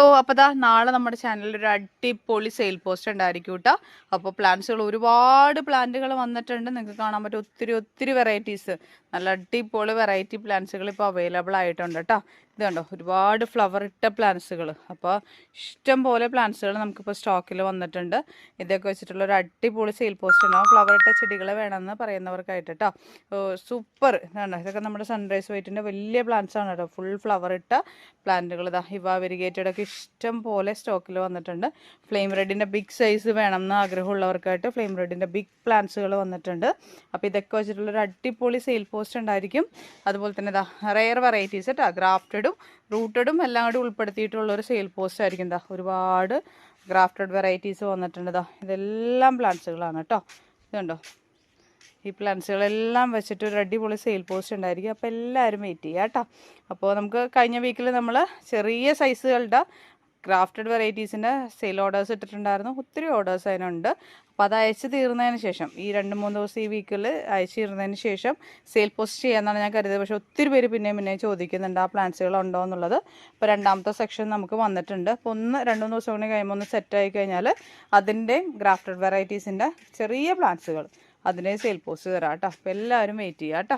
അപ്പോൾ ദാ നാളെ നമ്മുടെ ചാനലിൽ ഒരു അടിപൊളി സെയിൽ പോസ്റ്റ് ഉണ്ടായിരിക്കും കേട്ടോ. അപ്പോൾ പ്ലാന്റ്സുകൾ ഒരുപാട് പ്ലാന്റുകൾ വന്നിട്ടുണ്ട്. നിങ്ങൾക്ക് കാണാൻ പറ്റും ഒത്തിരി വെറൈറ്റീസ്, നല്ല അടിപൊളി വെറൈറ്റി പ്ലാന്റ്സുകൾ ഇപ്പോൾ അവൈലബിൾ ആയിട്ടുണ്ട് കേട്ടോ. ഇത് കണ്ടോ, ഒരുപാട് ഫ്ലവർ ഇട്ട പ്ലാന്റ്സുകൾ. അപ്പോൾ ഇഷ്ടം പോലെ പ്ലാന്റ്സുകൾ നമുക്കിപ്പോൾ സ്റ്റോക്കിൽ വന്നിട്ടുണ്ട്. ഇതൊക്കെ വെച്ചിട്ടുള്ള ഒരു അടിപൊളി സെയിൽ പോസ്റ്റ് ഉണ്ടാവും. ഫ്ലവർ ഇട്ട ചെടികൾ വേണമെന്ന് പറയുന്നവർക്കായിട്ട് കേട്ടോ. സൂപ്പർ ഇതാണ്ടോ, ഇതൊക്കെ നമ്മുടെ സൺറൈസ് വൈറ്റിൻ്റെ വലിയ പ്ലാന്റ്സ് ആണ് കേട്ടോ. ഫുൾ ഫ്ലവർ ഇട്ട പ്ലാന്റുകൾ ഇതാ ഇവ വെരിഗേറ്റഡ് ഒക്കെ ഇഷ്ടം പോലെ സ്റ്റോക്കിൽ വന്നിട്ടുണ്ട്. ഫ്ലെയിം റെഡിൻ്റെ ബിഗ് സൈസ് വേണമെന്ന് ആഗ്രഹമുള്ളവർക്കായിട്ട് ഫ്ലെയിം റെഡിൻ്റെ ബിഗ് പ്ലാന്റ്സുകൾ വന്നിട്ടുണ്ട്. അപ്പോൾ ഇതൊക്കെ വെച്ചിട്ടുള്ളൊരു അടിപൊളി സെയിൽ പോസ്റ്റ് ഉണ്ടായിരിക്കും. അതുപോലെ തന്നെ ഇതാ റെയർ വെറൈറ്റീസ് കേട്ടോ, ഗ്രാഫ്റ്റഡും റൂട്ടഡും എല്ലാം കൂടി ഉൾപ്പെടുത്തിയിട്ടുള്ളൊരു സെയിൽ പോസ്റ്റ് ആയിരിക്കും. ഇതാ ഒരുപാട് ഗ്രാഫ്റ്റഡ് വെറൈറ്റീസ് വന്നിട്ടുണ്ട്. ഇതാ ഇതെല്ലാം പ്ലാന്റ്സുകളാണ് കേട്ടോ. ഇതുണ്ടോ, ഈ പ്ലാന്റ്സുകളെല്ലാം വെച്ചിട്ട് ഒരു അടിപൊളി സെയിൽ പോസ്റ്റ് ഉണ്ടായിരിക്കും. അപ്പോൾ എല്ലാവരും വെയിറ്റ് ചെയ്യുക കേട്ടോ. അപ്പോൾ നമുക്ക് കഴിഞ്ഞ വീക്കിൽ നമ്മൾ ചെറിയ സൈസുകളുടെ ഗ്രാഫ്റ്റഡ് വെറൈറ്റീസിൻ്റെ സെയിൽ ഓർഡേഴ്സ് ഇട്ടിട്ടുണ്ടായിരുന്നു. ഒത്തിരി ഓർഡേഴ്സ് അതിനുണ്ട്. അപ്പോൾ അത് അയച്ച് തീർന്നതിന് ശേഷം ഈ 2-3 ദിവസം ഈ വീക്കിൽ അയച്ച് തീർന്നതിന് ശേഷം സെയിൽ പോസ്റ്റ് ചെയ്യാമെന്നാണ് ഞാൻ കരുതിയത്. പക്ഷേ ഒത്തിരി പേര് പിന്നെയും ചോദിക്കുന്നുണ്ട് ആ പ്ലാന്റ്സുകൾ ഉണ്ടോ എന്നുള്ളത്. അപ്പോൾ രണ്ടാമത്തെ സെക്ഷൻ നമുക്ക് വന്നിട്ടുണ്ട്. അപ്പോൾ 1-2 ദിവസം കൂടി കഴിയുമ്പോൾ ഒന്ന് സെറ്റായി കഴിഞ്ഞാൽ അതിൻ്റെ ഗ്രാഫ്റ്റഡ് വെറൈറ്റീസിൻ്റെ ചെറിയ പ്ലാന്റ്സുകൾ അതിനെ സെയിൽ പോസ്റ്റ് തരാം കേട്ടോ. അപ്പോൾ എല്ലാവരും വെയിറ്റ് ചെയ്യുക കേട്ടോ.